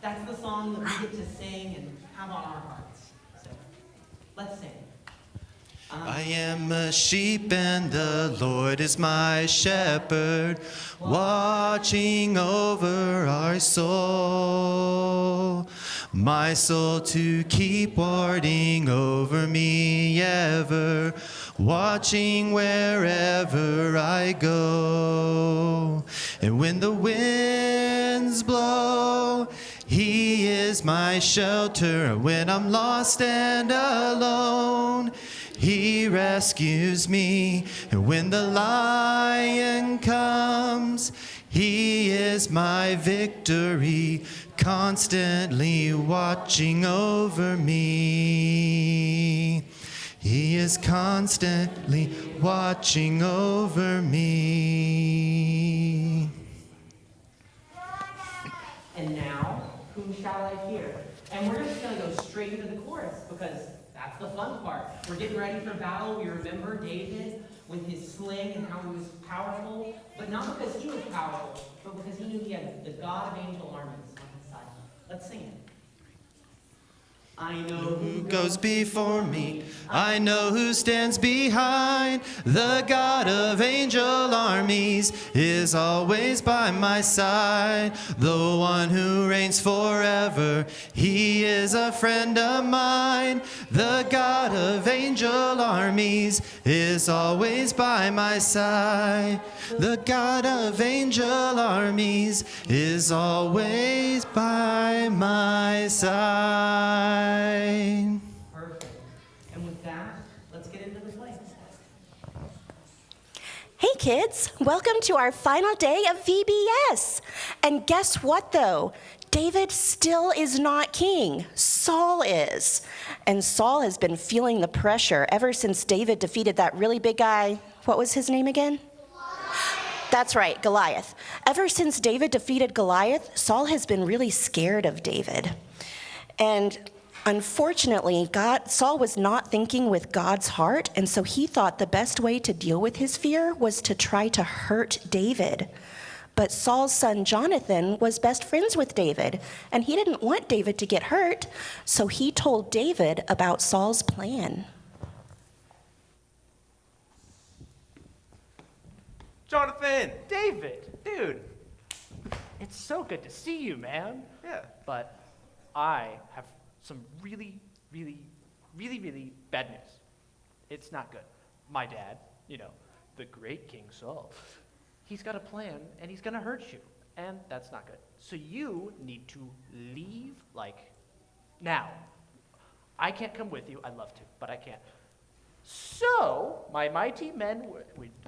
That's the song that we get to sing and have on our hearts. So let's sing. I am a sheep and the Lord is my shepherd, watching over our soul. My soul to keep warding over me ever, watching wherever I go. And when the winds blow, He is my shelter. When I'm lost and alone, He rescues me. And when the lion comes, He is my victory, constantly watching over me. He is constantly watching over me. And now, whom shall I fear? And we're just going to go straight into the chorus because that's the fun part. We're getting ready for battle. We remember David with his sling and how he was powerful, but not because he was powerful, but because he knew he had the God of angel armies on his side. Let's sing it. I know Who goes before me? I know who stands behind. The God of angel armies is always by my side. The one who reigns forever, He is a friend of mine. The God of angel armies is always by my side. The God of angel armies is always by my side. perfect. And with that, let's get into the play. Hey kids, welcome to our final day of VBS. And guess what though? David still is not king. Saul is. And Saul has been feeling the pressure ever since David defeated that really big guy. What was his name again? That's right, Goliath. Ever since David defeated Goliath, Saul has been really scared of David. And unfortunately, Saul was not thinking with God's heart, and so he thought the best way to deal with his fear was to try to hurt David. But Saul's son Jonathan was best friends with David, and he didn't want David to get hurt, so he told David about Saul's plan. Jonathan! David! Dude! It's so good to see you, man. Yeah. But I have some really bad news. It's not good. My dad, the great King Saul, he's got a plan and he's gonna hurt you. And that's not good. So you need to leave, now. I can't come with you. I'd love to, but I can't. So, my mighty men,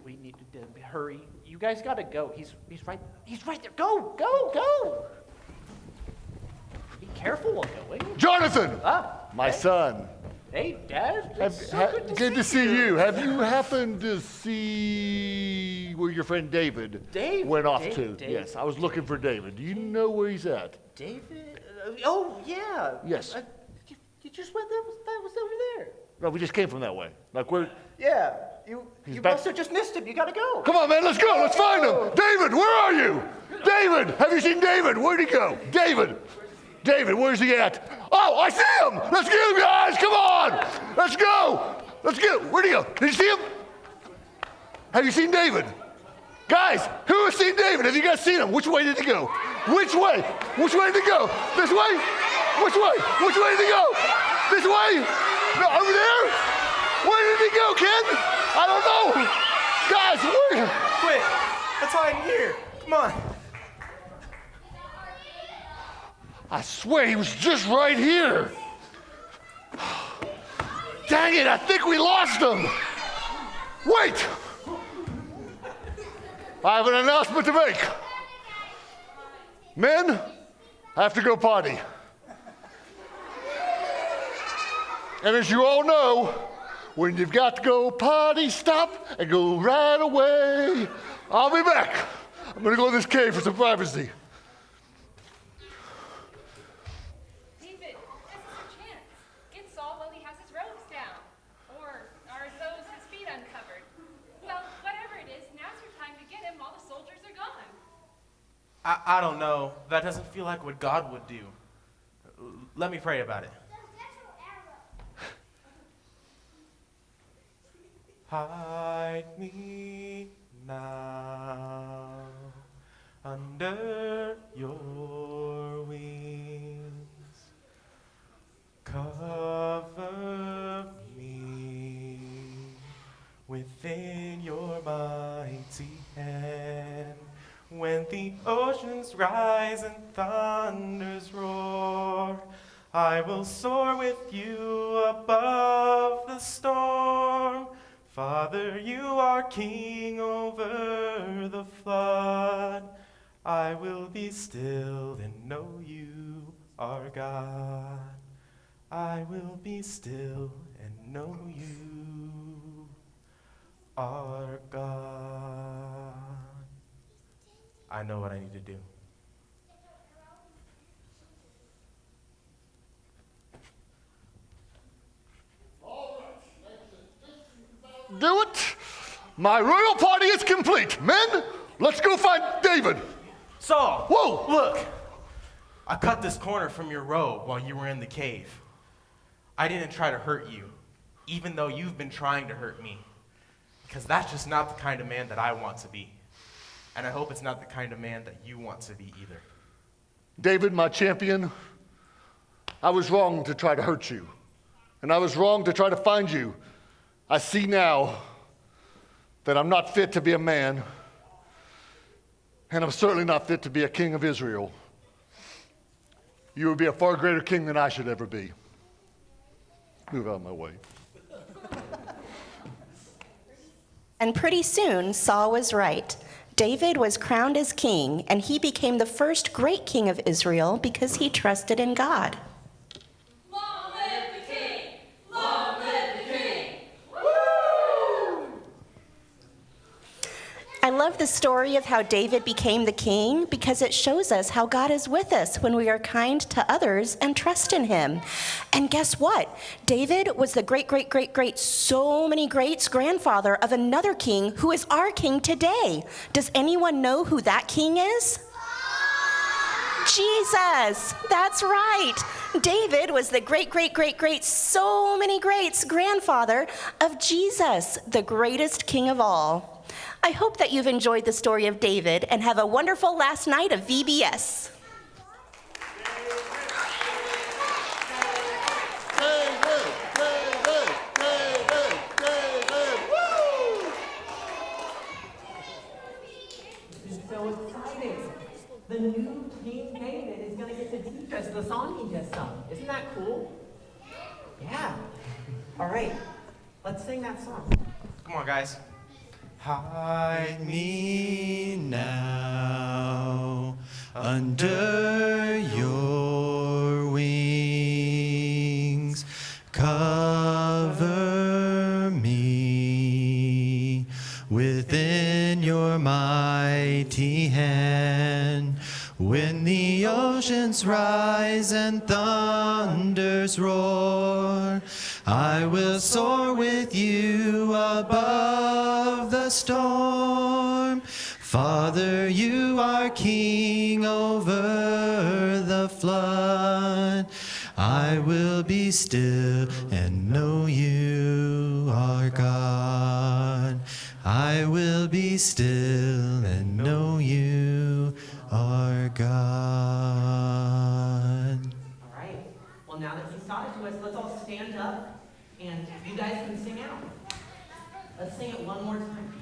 we need to hurry. You guys gotta go. He's right there. Go! Be careful while going. Jonathan! My hey. son. Hey, Dad. It's so Good to see you. Have you happened to see where your friend David went off to? David. Yes, I was looking for David. Do you know where he's at? David? Oh, yeah. Yes. You just went there? That was over there. No, we just came from that way. Yeah. You back- must have just missed him. You gotta go. Come on, man, let's go. Let's find him. David, where are you? David, have you seen David? Where'd he go? David, where's he at? Oh, I see him. Let's get him, guys. Come on. Let's go. Where'd he go? Did you see him? Have you seen David? Guys, who has seen David? Have you guys seen him? Which way did he go? Which way? Which way did he go? This way? Which way? Which way did he go? This way? No, over there? Where did he go, kid? I don't know. Guys, where? Quick. That's why I'm here. Come on. I swear he was just right here. Dang it, I think we lost him. Wait. I have an announcement to make. Men, I have to go potty. And as you all know, when you've got to go potty, stop and go right away. I'll be back. I'm gonna go in this cave for some privacy. David, this is your chance. Get Saul while he has his robes down. Or are those his feet uncovered? Well, whatever it is, now's your time to get him while the soldiers are gone. I don't know. That doesn't feel like what God would do. Let me pray about it. Hide me now under your wings. Cover me within your mighty hand. When the oceans rise and thunders roar, I will soar with you above the storm. Father, you are king over the flood. I will be still and know you are God. I will be still and know you are God. I know what I need to do. Do it. My royal party is complete. Men, let's go find David. Saul! Whoa! Look! I cut this corner from your robe while you were in the cave. I didn't try to hurt you, even though you've been trying to hurt me. Because that's just not the kind of man that I want to be. And I hope it's not the kind of man that you want to be either. David, my champion, I was wrong to try to hurt you. And I was wrong to try to find you. I see now that I'm not fit to be a man, and I'm certainly not fit to be a king of Israel. You would be a far greater king than I should ever be. Move out of my way. And pretty soon, Saul was right. David was crowned as king, and he became the first great king of Israel because he trusted in God. Long live the king! Long live the king! I love the story of how David became the king because it shows us how God is with us when we are kind to others and trust in him. And guess what? David was the great, so many greats grandfather of another king who is our king today. Does anyone know who that king is? Jesus. That's right. David was the great, so many greats grandfather of Jesus, the greatest king of all. I hope that you've enjoyed the story of David and have a wonderful last night of VBS. This is so exciting. The new King David is going to get to teach us the song he just sung. Isn't that cool? Yeah. All right. Let's sing that song. Come on, guys. Hide me now under your wings. Cover me within your mighty hand. When the oceans rise and thunders roar, I will soar with you above the storm. Father, you are king over the flood. I will be still and know you are God. I will be still and know you are God. All right. Well, now that he's taught it to us, let's all stand up and you guys can sing out. Let's sing it one more time.